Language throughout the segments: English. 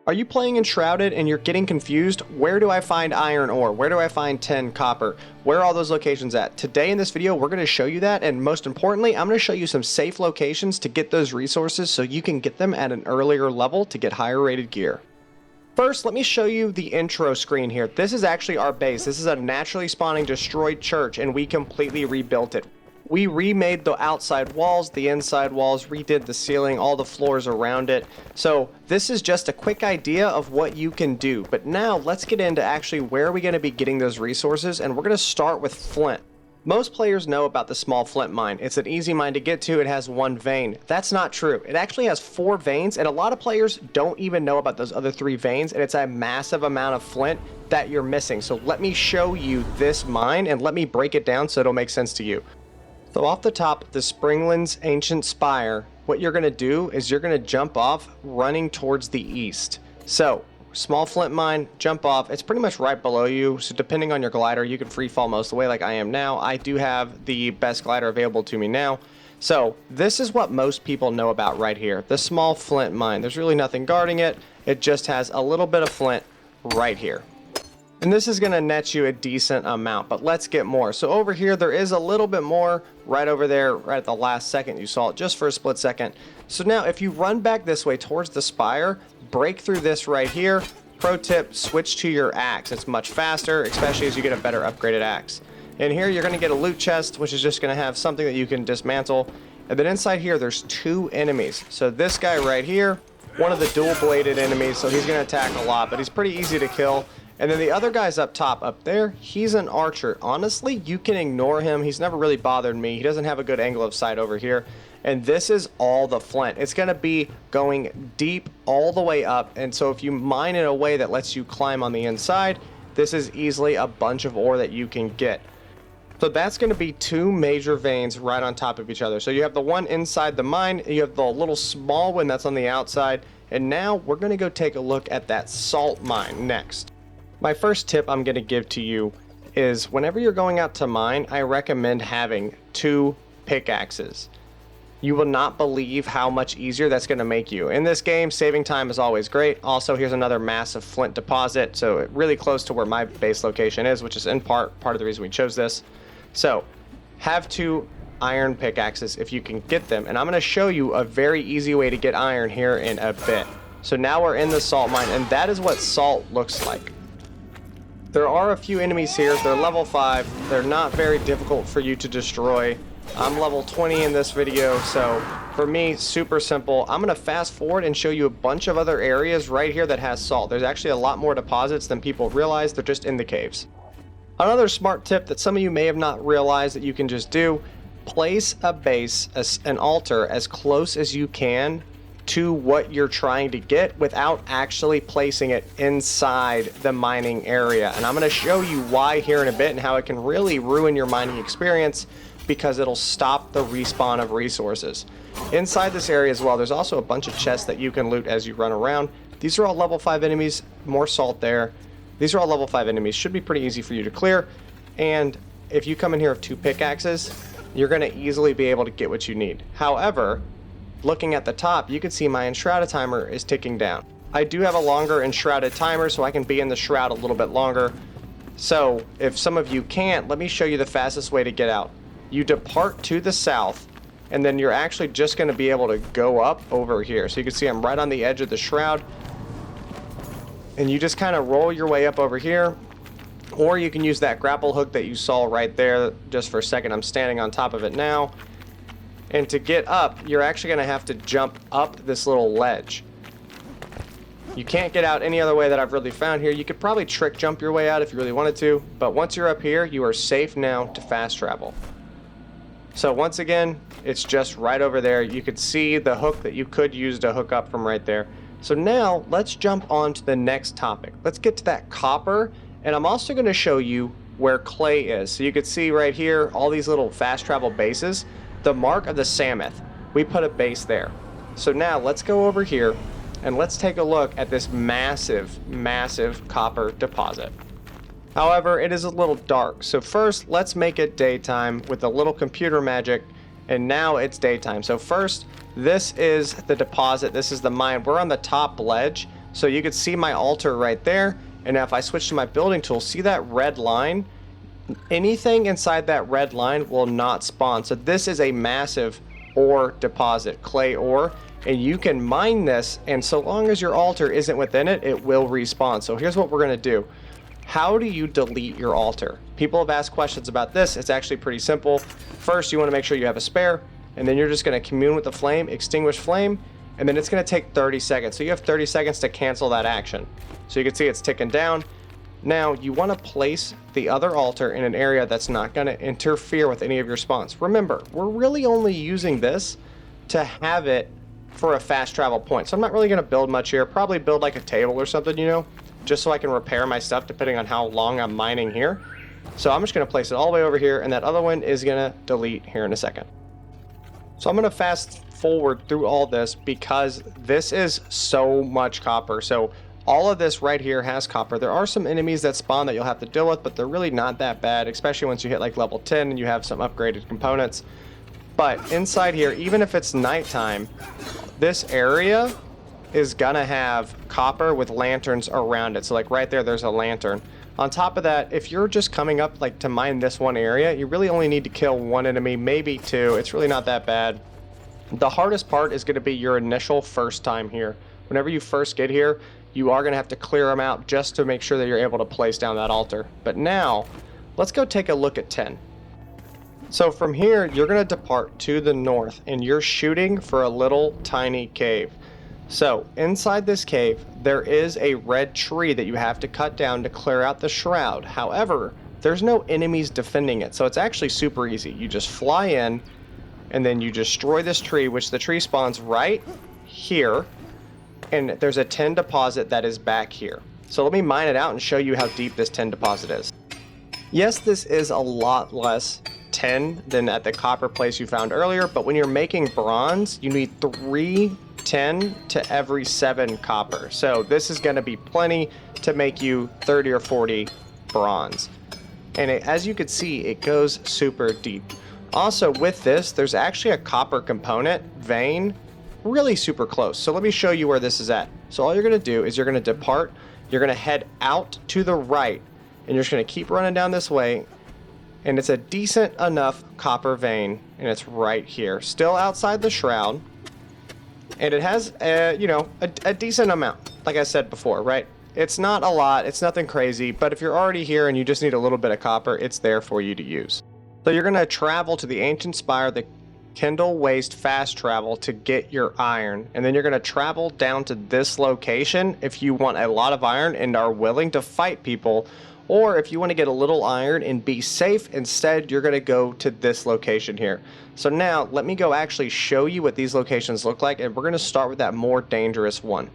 Are you playing Enshrouded and you're getting confused? Where do I find iron ore? Where do I find tin, copper? Where are all those locations at? Today in this video, we're going to show you that, and most importantly, I'm going to show you some safe locations to get those resources so you can get them at an earlier level to get higher rated gear. First, let me show you the intro screen here. This is actually our base. This is a naturally spawning destroyed church, and we completely rebuilt it. We remade the outside walls, the inside walls, redid the ceiling, all the floors around it. So this is just a quick idea of what you can do. But now let's get into actually where are we going to be getting those resources, and we're going to start with Flint. Most players know about the small Flint mine. It's an easy mine to get to. It has one vein. That's not true. It actually has 4 veins, and a lot of players don't even know about those other 3 veins, and it's a massive amount of Flint that you're missing. So let me show you this mine, and let me break it down so it'll make sense to you. So off the top of the Springlands Ancient Spire, what you're going to do is you're going to jump off running towards the east. So small Flint mine, jump off. It's pretty much right below you. So depending on your glider, you can free fall most of the way like I am now. I do have the best glider available to me now. So this is what most people know about right here. The small Flint mine. There's really nothing guarding it. It just has a little bit of Flint right here. And this is going to net you a decent amount, but let's get more. So over here, there is a little bit more right over there, right at the last second. You saw it just for a split second. So now if you run back this way towards the spire, break through this right here. Pro tip, switch to your axe. It's much faster, especially as you get a better upgraded axe. In here, you're going to get a loot chest, which is just going to have something that you can dismantle. And then inside here, there's 2 enemies. So this guy right here, one of the dual-bladed enemies, so he's going to attack a lot, but he's pretty easy to kill. And then the other guy's up top, up there, he's an archer. Honestly, you can ignore him. He's never really bothered me. He doesn't have a good angle of sight over here. And this is all the Flint. It's going to be going deep all the way up. And so if you mine in a way that lets you climb on the inside, this is easily a bunch of ore that you can get. So that's going to be 2 major veins right on top of each other. So you have the one inside the mine, you have the little small one that's on the outside. And now we're going to go take a look at that salt mine next. My first tip I'm going to give to you is whenever you're going out to mine, I recommend having 2 pickaxes. You will not believe how much easier that's going to make you. In this game, saving time is always great. Also, here's another massive Flint deposit, so really close to where my base location is, which is in part of the reason we chose this. So, have 2 iron pickaxes if you can get them, and I'm going to show you a very easy way to get iron here in a bit. So now we're in the salt mine, and that is what salt looks like. There are a few enemies here. They're level 5. They're not very difficult for you to destroy. I'm level 20 in this video, so for me, super simple. I'm going to fast forward and show you a bunch of other areas right here that has salt. There's actually a lot more deposits than people realize. They're just in the caves. Another smart tip that some of you may have not realized that you can just do, place a base, an altar, as close as you can to what you're trying to get without actually placing it inside the mining area. And I'm going to show you why here in a bit and how it can really ruin your mining experience because it'll stop the respawn of resources. Inside this area as well, there's also a bunch of chests that you can loot as you run around. These are all level 5 enemies, more salt there. These are all level 5 enemies, should be pretty easy for you to clear. And if you come in here with 2 pickaxes, you're going to easily be able to get what you need. However, looking at the top, you can see my Enshrouded timer is ticking down. I do have a longer Enshrouded timer, so I can be in the shroud a little bit longer. So if some of you can't, let me show you the fastest way to get out. You depart to the south, and then you're actually just going to be able to go up over here. So you can see I'm right on the edge of the shroud. And you just kind of roll your way up over here. Or you can use that grapple hook that you saw right there. Just for a second, I'm standing on top of it now. And to get up, you're actually going to have to jump up this little ledge. You can't get out any other way that I've really found here. You could probably trick jump your way out if you really wanted to. But once you're up here, you are safe now to fast travel. So once again, it's just right over there. You could see the hook that you could use to hook up from right there. So now let's jump on to the next topic. Let's get to that copper. And I'm also going to show you where clay is. So you can see right here, all these little fast travel bases. The mark of the Samoth, we put a base there. So now let's go over here and let's take a look at this massive copper deposit. However, it is a little dark, so first let's make it daytime with a little computer magic, and now it's daytime. So first, this is the deposit, this is the mine. We're on the top ledge, So you can see my altar right there. And now if I switch to my building tool, see that red line? Anything inside that red line will not spawn. So this is a massive ore deposit, clay ore, and you can mine this, and so long as your altar isn't within it, it will respawn. So here's what we're going to do. How do you delete your altar? People have asked questions about this. It's actually pretty simple. First, you want to make sure you have a spare, and then you're just going to commune with the flame, extinguish flame, and then it's going to take 30 seconds. So you have 30 seconds to cancel that action. So you can see it's ticking down. Now you want to place the other altar in an area that's not going to interfere with any of your spawns. Remember, we're really only using this to have it for a fast travel point. So I'm not really going to build much here. Probably build like a table or something, you know, just so I can repair my stuff depending on how long I'm mining here. So I'm just going to place it all the way over here, and that other one is going to delete here in a second. So I'm going to fast forward through all this because this is so much copper. So all of this right here has copper. There are some enemies that spawn that you'll have to deal with, but they're really not that bad, especially once you hit like level 10 and you have some upgraded components. But inside here, even if it's nighttime, this area is gonna have copper with lanterns around it. So like right there, there's a lantern. On top of that, if you're just coming up like to mine this one area, you really only need to kill one enemy, maybe two. It's really not that bad. The hardest part is gonna be your initial first time here. Whenever you first get here, you are going to have to clear them out just to make sure that you're able to place down that altar. But now, let's go take a look at 10. So from here, you're going to depart to the north, and you're shooting for a little tiny cave. So inside this cave, there is a red tree that you have to cut down to clear out the shroud. However, there's no enemies defending it, so it's actually super easy. You just fly in, and then you destroy this tree, which the tree spawns right here. And there's a tin deposit that is back here. So let me mine it out and show you how deep this tin deposit is. Yes, this is a lot less tin than at the copper place you found earlier, but when you're making bronze, you need 3 tin to every 7 copper. So this is going to be plenty to make you 30 or 40 bronze. And as you can see, it goes super deep. Also with this, there's actually a copper component vein really super close. So let me show you where this is at. So all you're going to do is you're going to depart, you're going to head out to the right, and you're just going to keep running down this way, and it's a decent enough copper vein, and it's right here, still outside the shroud, and it has a decent amount, like I said before, right? It's not a lot, it's nothing crazy, but if you're already here and you just need a little bit of copper, it's there for you to use. So you're going to travel to the ancient spire, the Kindle Waste fast travel, to get your iron, and then you're going to travel down to this location if you want a lot of iron and are willing to fight people, or if you want to get a little iron and be safe instead, you're going to go to this location here. So now let me go actually show you what these locations look like, and we're going to start with that more dangerous one.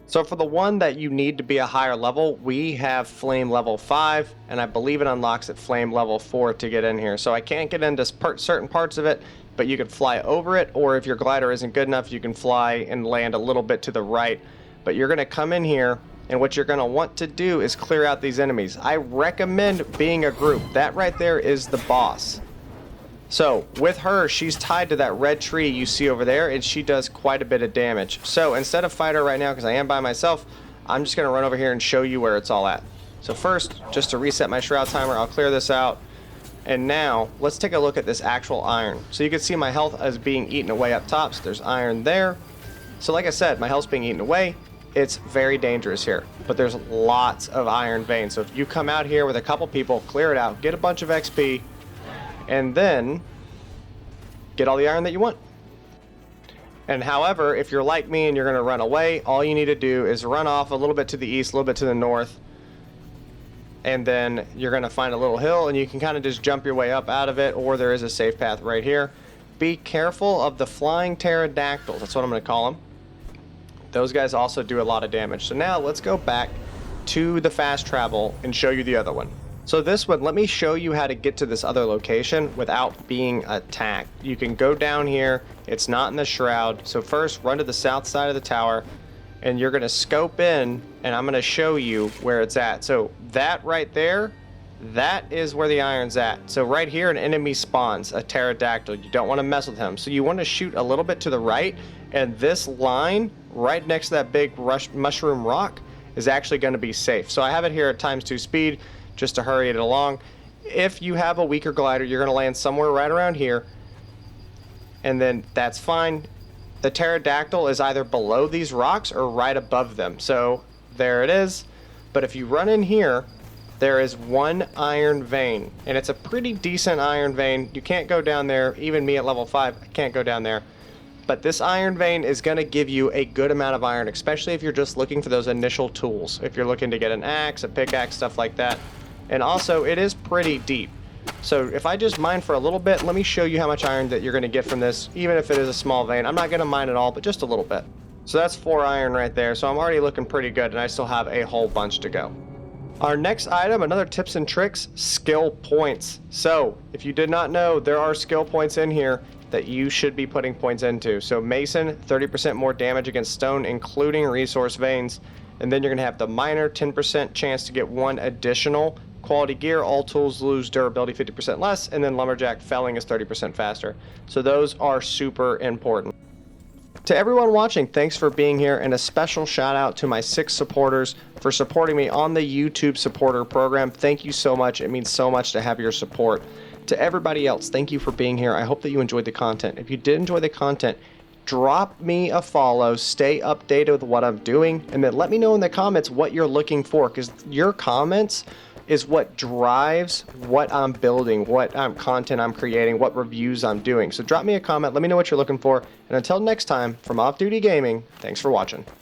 So for the one that you need to be a higher level, we have flame level 5, and I believe it unlocks at flame level 4 to get in here. So I can't get into certain parts of it, but you can fly over it, or if your glider isn't good enough, you can fly and land a little bit to the right. But you're going to come in here, and what you're going to want to do is clear out these enemies. I recommend being a group. That right there is the boss. So with her, she's tied to that red tree you see over there, and she does quite a bit of damage. So instead of fight her right now, because I am by myself, I'm just going to run over here and show you where it's all at. So first, just to reset my shroud timer, I'll clear this out. And now, let's take a look at this actual iron. So you can see my health is being eaten away up top. So there's iron there. So like I said, my health's being eaten away. It's very dangerous here, but there's lots of iron veins. So if you come out here with a couple people, clear it out, get a bunch of XP, and then get all the iron that you want. And however, if you're like me and you're going to run away, all you need to do is run off a little bit to the east, a little bit to the north, and then you're going to find a little hill, and you can kind of just jump your way up out of it, or there is a safe path right here. Be careful of the flying pterodactyls. That's what I'm going to call them. Those guys also do a lot of damage. So now let's go back to the fast travel and show you the other one. So this one, let me show you how to get to this other location without being attacked. You can go down here. It's not in the shroud. So first, run to the south side of the tower, and you're going to scope in, and I'm going to show you where it's at. So that right there that is where the iron's at. So right here, an enemy spawns, a pterodactyl. You don't want to mess with him. So you want to shoot a little bit to the right, and this line right next to that big mushroom rock is actually going to be safe. So I have it here at ×2 speed just to hurry it along. If you have a weaker glider, you're going to land somewhere right around here, and then that's fine. The pterodactyl is either below these rocks or right above them. So there it is. But if you run in here, there is one iron vein, and it's a pretty decent iron vein. You can't go down there. Even me at level 5, I can't go down there. But this iron vein is going to give you a good amount of iron, especially if you're just looking for those initial tools. If you're looking to get an axe, a pickaxe, stuff like that. And also, it is pretty deep. So if I just mine for a little bit, let me show you how much iron that you're going to get from this, even if it is a small vein. I'm not going to mine it all, but just a little bit. So that's 4 iron right there. So I'm already looking pretty good, and I still have a whole bunch to go. Our next item, another tips and tricks, skill points. So if you did not know, there are skill points in here that you should be putting points into. So Mason, 30% more damage against stone, including resource veins. And then you're gonna have the Miner, 10% chance to get 1 additional quality gear. All tools lose durability 50% less. And then Lumberjack, felling is 30% faster. So those are super important. To everyone watching, thanks for being here, and a special shout out to my 6 supporters for supporting me on the YouTube supporter program. Thank you so much. It means so much to have your support. To everybody else, thank you for being here. I hope that you enjoyed the content. If you did enjoy the content, drop me a follow, stay updated with what I'm doing, and then let me know in the comments what you're looking for, because your comments is what drives what I'm building, what content I'm creating, what reviews I'm doing. So drop me a comment, let me know what you're looking for, and until next time, from Off Duty Gaming, thanks for watching.